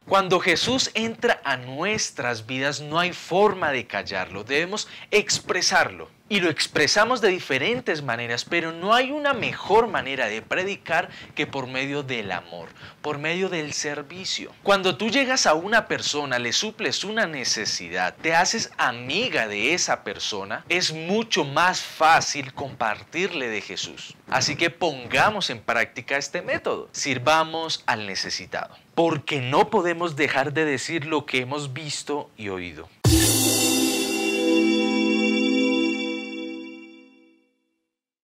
Cuando Jesús entra a nuestras vidas no hay forma de callarlo, debemos expresarlo. Y lo expresamos de diferentes maneras, pero no hay una mejor manera de predicar que por medio del amor, por medio del servicio. Cuando tú llegas a una persona, le suples una necesidad, te haces amiga de esa persona, es mucho más fácil compartirle de Jesús. Así que pongamos en práctica este método, sirvamos al necesitado, porque no podemos dejar de decir lo que hemos visto y oído.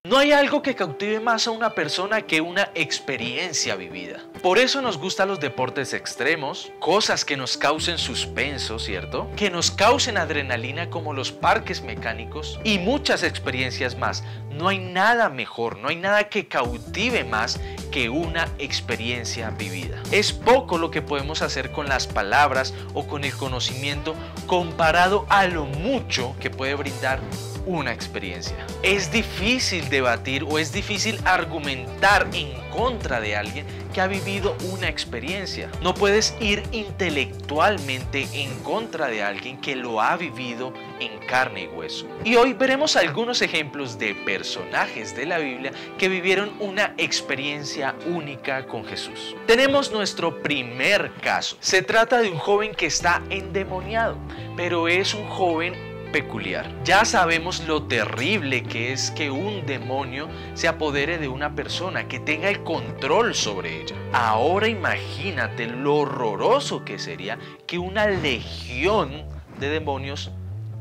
No hay algo que cautive más a una persona que una experiencia vivida. Por eso nos gustan los deportes extremos, cosas que nos causen suspenso, ¿cierto? Que nos causen adrenalina como los parques mecánicos y muchas experiencias más. No hay nada mejor, no hay nada que cautive más que una experiencia vivida. Es poco lo que podemos hacer con las palabras o con el conocimiento comparado a lo mucho que puede brindar una experiencia. Es difícil debatir o es difícil argumentar en contra de alguien que ha vivido una experiencia. No puedes ir intelectualmente en contra de alguien que lo ha vivido en carne y hueso. Y hoy veremos algunos ejemplos de personajes de la Biblia que vivieron una experiencia única con Jesús. Tenemos nuestro primer caso. Se trata de un joven que está endemoniado, pero es un joven peculiar. Ya sabemos lo terrible que es que un demonio se apodere de una persona, que tenga el control sobre ella. Ahora imagínate lo horroroso que sería que una legión de demonios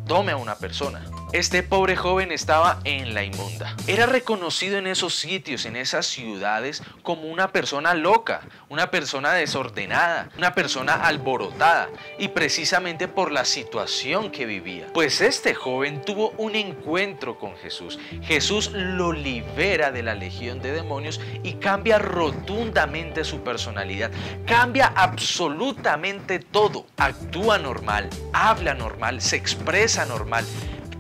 tome a una persona. Este pobre joven estaba en la inmunda. Era reconocido en esos sitios, en esas ciudades, como una persona loca, una persona desordenada, una persona alborotada, y precisamente por la situación que vivía. Pues este joven tuvo un encuentro con Jesús. Jesús lo libera de la legión de demonios y cambia rotundamente su personalidad. Cambia absolutamente todo. Actúa normal, habla normal, se expresa normal,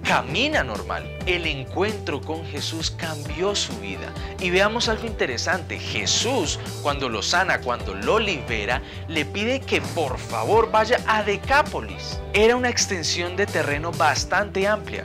camina normal. El encuentro con Jesús cambió su vida. Y veamos algo interesante. Jesús, cuando lo sana, cuando lo libera, le pide que por favor vaya a Decápolis. Era una extensión de terreno bastante amplia,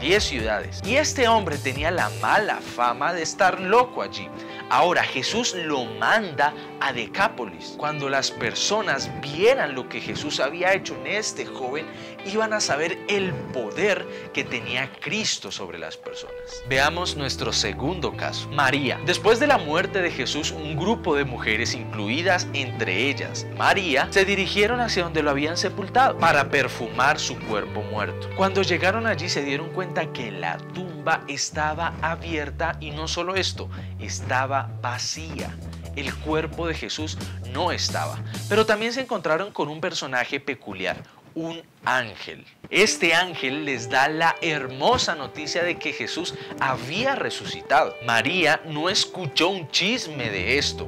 10 ciudades. Y este hombre tenía la mala fama de estar loco allí. Ahora Jesús lo manda a Decápolis. Cuando las personas vieran lo que Jesús había hecho en este joven, iban a saber el poder que tenía Cristo sobre las personas. Veamos nuestro segundo caso. María. Después de la muerte de Jesús, un grupo de mujeres, incluidas entre ellas María, se dirigieron hacia donde lo habían sepultado para perfumar su cuerpo muerto. Cuando llegaron allí se dieron cuenta que la tumba estaba abierta y no solo esto, estaba vacía. El cuerpo de Jesús no estaba. Pero también se encontraron con un personaje peculiar, un ángel. Este ángel les da la hermosa noticia de que Jesús había resucitado. María no escuchó un chisme de esto.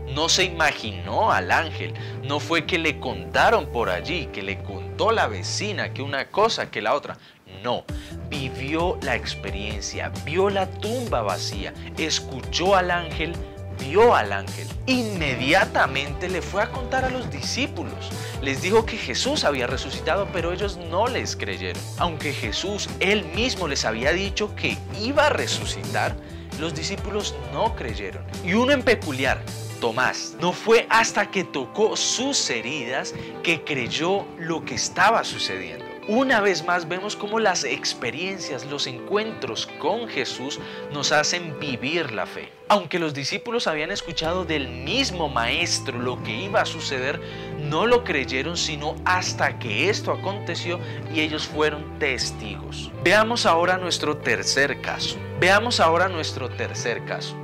No se imaginó al ángel. No fue que le contaron por allí, que le contó la vecina, que una cosa, que la otra. No, vivió la experiencia, vio la tumba vacía, escuchó al ángel, vio al ángel. Inmediatamente le fue a contar a los discípulos. Les dijo que Jesús había resucitado, pero ellos no les creyeron. Aunque Jesús, él mismo les había dicho que iba a resucitar, los discípulos no creyeron. Y uno en peculiar, Tomás, no fue hasta que tocó sus heridas que creyó lo que estaba sucediendo. Una vez más vemos cómo las experiencias, los encuentros con Jesús nos hacen vivir la fe. Aunque los discípulos habían escuchado del mismo maestro lo que iba a suceder, no lo creyeron sino hasta que esto aconteció y ellos fueron testigos. Veamos ahora nuestro tercer caso.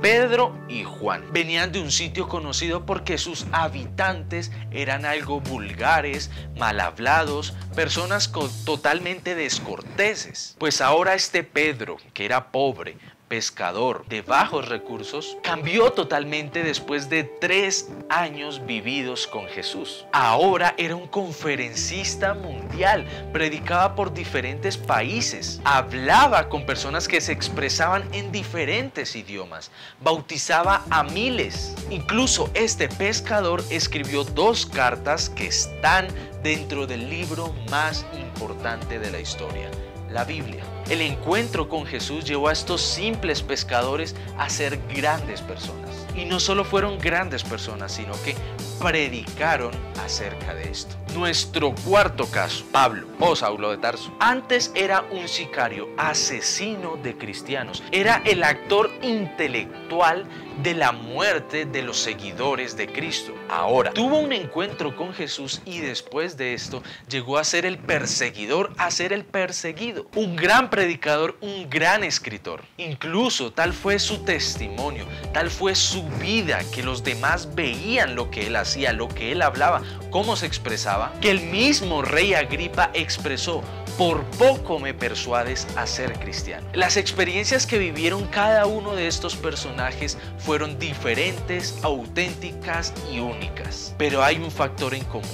Pedro y Juan venían de un sitio conocido porque sus habitantes eran algo vulgares, mal hablados, personas totalmente descorteses. Pues ahora este Pedro, que era pobre, pescador de bajos recursos, cambió totalmente después de 3 años vividos con Jesús. Ahora era un conferencista mundial, predicaba por diferentes países, hablaba con personas que se expresaban en diferentes idiomas, bautizaba a miles. Incluso este pescador escribió 2 cartas que están dentro del libro más importante de la historia, la Biblia. El encuentro con Jesús llevó a estos simples pescadores a ser grandes personas. Y no solo fueron grandes personas, sino que predicaron acerca de esto. Nuestro cuarto caso, Pablo o Saulo de Tarso. Antes era un sicario, asesino de cristianos. Era el actor intelectual de la muerte de los seguidores de Cristo. Ahora, tuvo un encuentro con Jesús y después de esto llegó a ser el perseguidor, a ser el perseguido. Un gran predicador, un gran escritor. Incluso tal fue su testimonio, tal fue su vida, que los demás veían lo que él hacía, lo que él hablaba, cómo se expresaba, que el mismo rey Agripa expresó: por poco me persuades a ser cristiano. Las experiencias que vivieron cada uno de estos personajes fueron diferentes, auténticas y únicas. Pero hay un factor en común: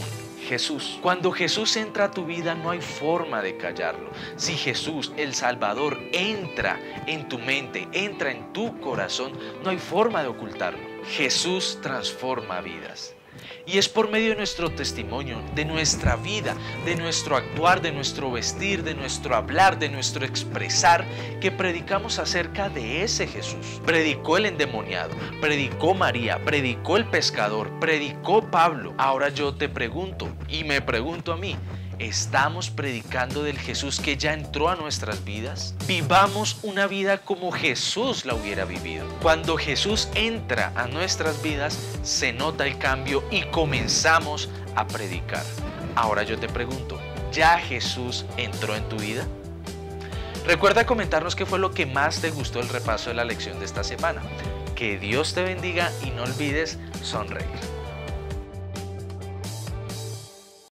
Jesús. Cuando Jesús entra a tu vida no hay forma de callarlo. Si Jesús, el Salvador, entra en tu mente, entra en tu corazón, no hay forma de ocultarlo. Jesús transforma vidas. Y es por medio de nuestro testimonio, de nuestra vida, de nuestro actuar, de nuestro vestir, de nuestro hablar, de nuestro expresar, que predicamos acerca de ese Jesús. Predicó el endemoniado, predicó María, predicó el pescador, predicó Pablo. Ahora yo te pregunto, y me pregunto a mí, ¿estamos predicando del Jesús que ya entró a nuestras vidas? Vivamos una vida como Jesús la hubiera vivido. Cuando Jesús entra a nuestras vidas, se nota el cambio y comenzamos a predicar. Ahora yo te pregunto, ¿ya Jesús entró en tu vida? Recuerda comentarnos qué fue lo que más te gustó del repaso de la lección de esta semana. Que Dios te bendiga y no olvides sonreír.